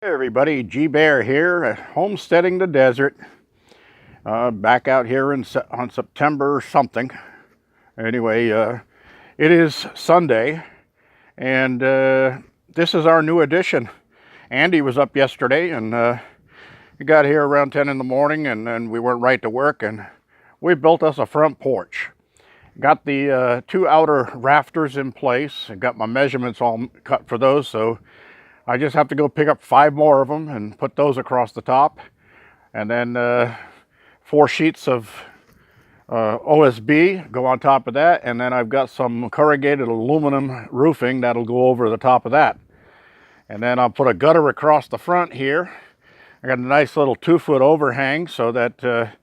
Hey everybody, G Bear here at Homesteading the Desert. Back out here on September something. Anyway, it is Sunday, and this is our new addition. Andy was up yesterday, and he got here around 10 in the morning, and then we went right to work, and we built us a front porch. Got the two outer rafters in place, and got my measurements all cut for those, so I just have to go pick up 5 more of them and put those across the top. And then 4 sheets of OSB go on top of that. And then I've got some corrugated aluminum roofing that'll go over the top of that. And then I'll put a gutter across the front here. I got a nice little 2-foot overhang so that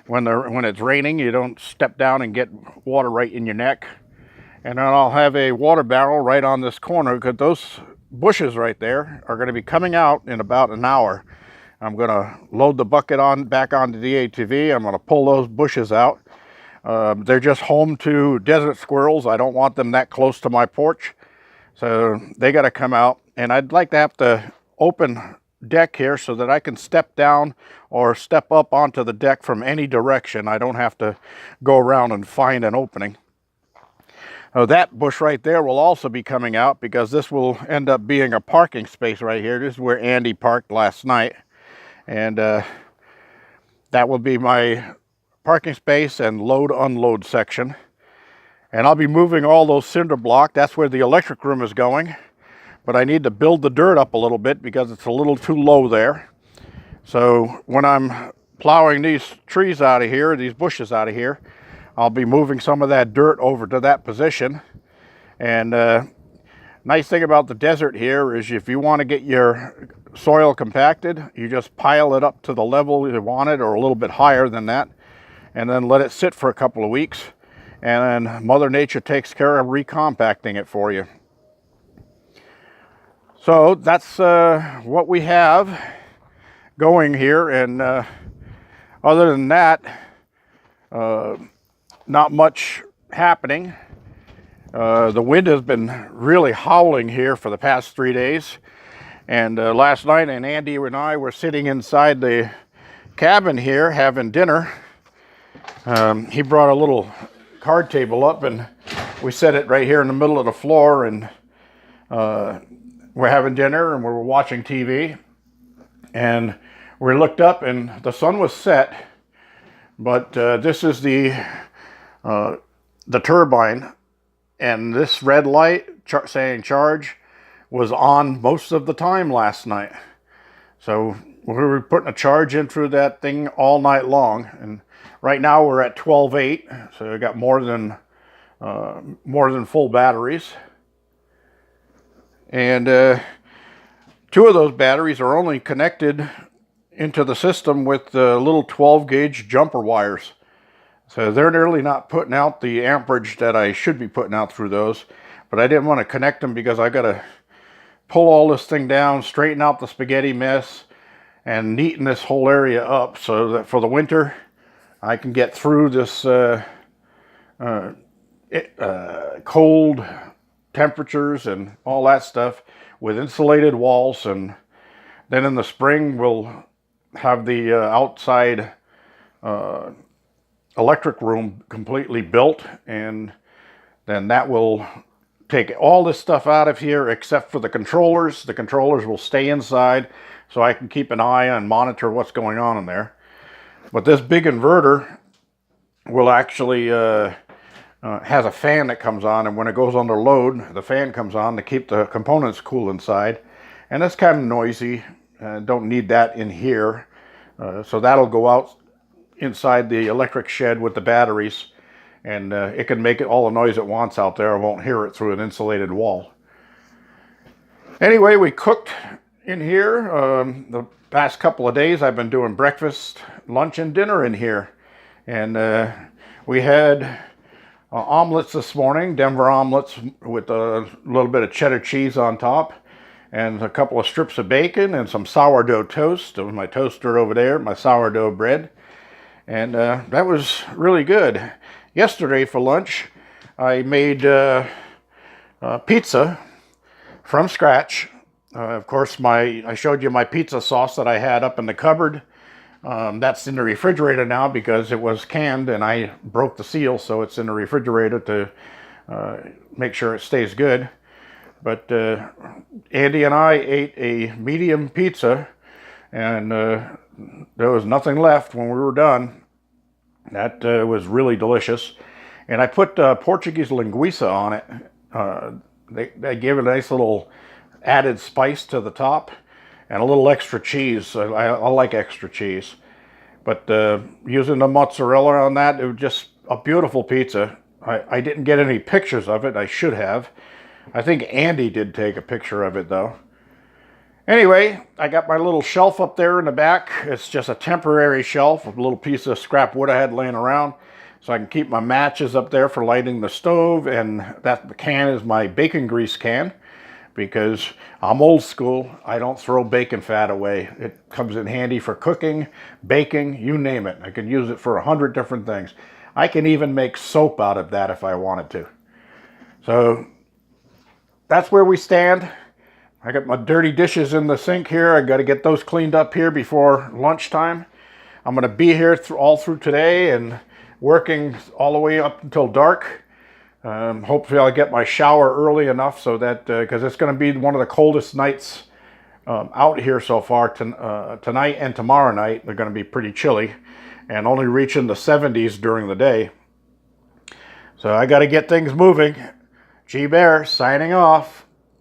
when it's raining, you don't step down and get water right in your neck. And then I'll have a water barrel right on this corner, because those bushes right there are going to be coming out in about an hour. I'm going to load the bucket back onto the ATV. I'm going to pull those bushes out. They're just home to desert squirrels. I don't want them that close to my porch, so they got to come out. And I'd like to have the open deck here so that I can step down or step up onto the deck from any direction. I don't have to go around and find an opening. That bush right there will also be coming out, because this will end up being a parking space right here. This is where Andy parked last night. And that will be my parking space and load-unload section. And I'll be moving all those cinder block. That's where the electric room is going. But I need to build the dirt up a little bit because it's a little too low there. So when I'm plowing these trees out of here, these bushes out of here, I'll be moving some of that dirt over to that position. And nice thing about the desert here is if you want to get your soil compacted, you just pile it up to the level you want it, or a little bit higher than that, and then let it sit for a couple of weeks. And then Mother Nature takes care of recompacting it for you. So that's what we have going here. And other than that, not much happening. The wind has been really howling here for the past 3 days. And last night, and Andy and I were sitting inside the cabin here having dinner. He brought a little card table up, and we set it right here in the middle of the floor, and we're having dinner and we're watching TV. And we looked up and the sun was set, but this is the turbine, and this red light saying charge was on most of the time last night. So we were putting a charge in through that thing all night long, and right now we're at 12.8, so we got more than full batteries. And 2 of those batteries are only connected into the system with the little 12-gauge jumper wires. So they're really not putting out the amperage that I should be putting out through those. But I didn't want to connect them because I got to pull all this thing down, straighten out the spaghetti mess, and neaten this whole area up so that for the winter I can get through this cold temperatures and all that stuff with insulated walls. And then in the spring we'll have the outside electric room completely built, and then that will take all this stuff out of here except for the controllers. The controllers will stay inside so I can keep an eye and monitor what's going on in there. But this big inverter will actually has a fan that comes on, and when it goes under load, the fan comes on to keep the components cool inside. And that's kind of noisy. Don't need that in here. So that'll go out inside the electric shed with the batteries, and it can make it all the noise it wants out there. I won't hear it through an insulated wall. Anyway, we cooked in here. The past couple of days I've been doing breakfast, lunch, and dinner in here. And we had omelets this morning, Denver omelets with a little bit of cheddar cheese on top, and a couple of strips of bacon and some sourdough toast. It was my toaster over there, my sourdough bread. And that was really good. Yesterday for lunch, I made pizza from scratch Of course, I showed you my pizza sauce that I had up in the cupboard. That's in the refrigerator now because it was canned and I broke the seal, so it's in the refrigerator to make sure it stays good. But Andy and I ate a medium pizza, and there was nothing left when we were done. That was really delicious. And I put Portuguese linguiça on it. They gave it a nice little added spice to the top and a little extra cheese. I like extra cheese. But using the mozzarella on that, it was just a beautiful pizza. I didn't get any pictures of it. I should have. I think Andy did take a picture of it, though. Anyway, I got my little shelf up there in the back. It's just a temporary shelf, a little piece of scrap wood I had laying around. So I can keep my matches up there for lighting the stove. And that can is my bacon grease can, because I'm old school. I don't throw bacon fat away. It comes in handy for cooking, baking, you name it. I can use it for 100 different things. I can even make soap out of that if I wanted to. So that's where we stand. I got my dirty dishes in the sink here. I got to get those cleaned up here before lunchtime. I'm going to be here all through today and working all the way up until dark. Hopefully I'll get my shower early enough so that, because it's going to be one of the coldest nights out here so far. Tonight and tomorrow night, they're going to be pretty chilly and only reaching the 70s during the day. So I got to get things moving. G Bear signing off.